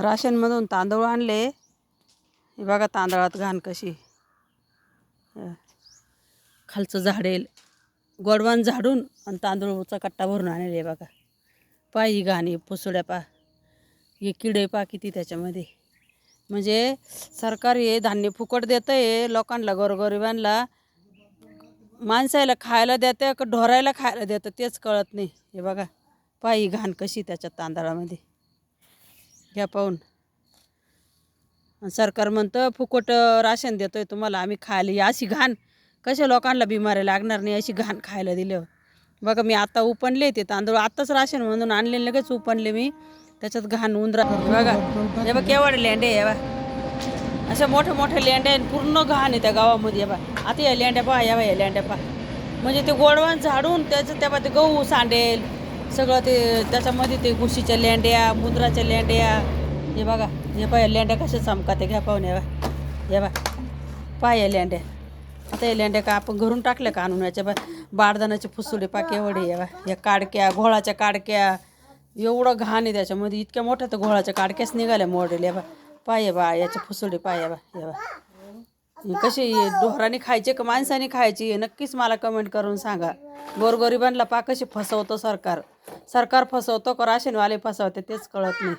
राशनमधून तांदूळ आणले. हे बघा तांदळात घाण कशी. खालचं झाडेल गोडवान झाडून आणि तांदूळचा कट्टा भरून आणले. बघा पायी घाणी पुसुड्या पा हे किडे पा किती त्याच्यामध्ये. म्हणजे सरकार हे धान्य फुकट देतं आहे लोकांना, गोरगरिबांना. माणसाला खायला देतं का ढोरायला खायला देतं तेच कळत नाही. हे बघा पायी घाण कशी त्याच्या तांदळामध्ये घ्या पाहून. सरकार म्हणतं फुकट राशन देतोय तुम्हाला आम्ही खायला. ही अशी घाण कशा लोकांना बिमाऱ्या लागणार नाही अशी घाण खायला दिलं. बघा मी आता उपणले ते तांदूळ, आत्ताच राशन म्हणून आणले, लगेच उपणले मी. त्याच्यात घाण उंदरा बघा. हे बघ केवढे लेंडे आहे बा, अशा मोठे मोठे लेंड्या पूर्ण घाण आहे त्या गावामध्ये. बा आता या लेंड्या पहा, या लेंड्या पहा. म्हणजे ते गोडवान झाडून त्याचं त्या ते गहू सांडेल सगळं ते त्याच्यामध्ये. ते घुशीच्या लेंड्या, मुंदराच्या लेंड्या. हे बघा हे पहा लेंड्या कशा चमकाते घ्या पाहून. हे बा पहा या लेंड्या. आता या लेंड्या का आपण घरून टाकल्या का आणून. याच्या बा बारदानाचे फुसुडे पाक एवढे. या काडक्या घोळाच्या काडक्या एवढं घाण आहे त्याच्यामध्ये. इतक्या मोठ्या तर घोळाच्या काडक्याच निघाल्या मोडेल. बा पाय बा याचे फुसुडे पाय. बा कशी ढोराने खायचे का माणसाने खायची हे नक्कीच मला कमेंट करून सांगा. गोरगरिबांना पा कशी फसवतं सरकार. सरकार फसवतो का राशनवाले फसवते तेच कळत नाही.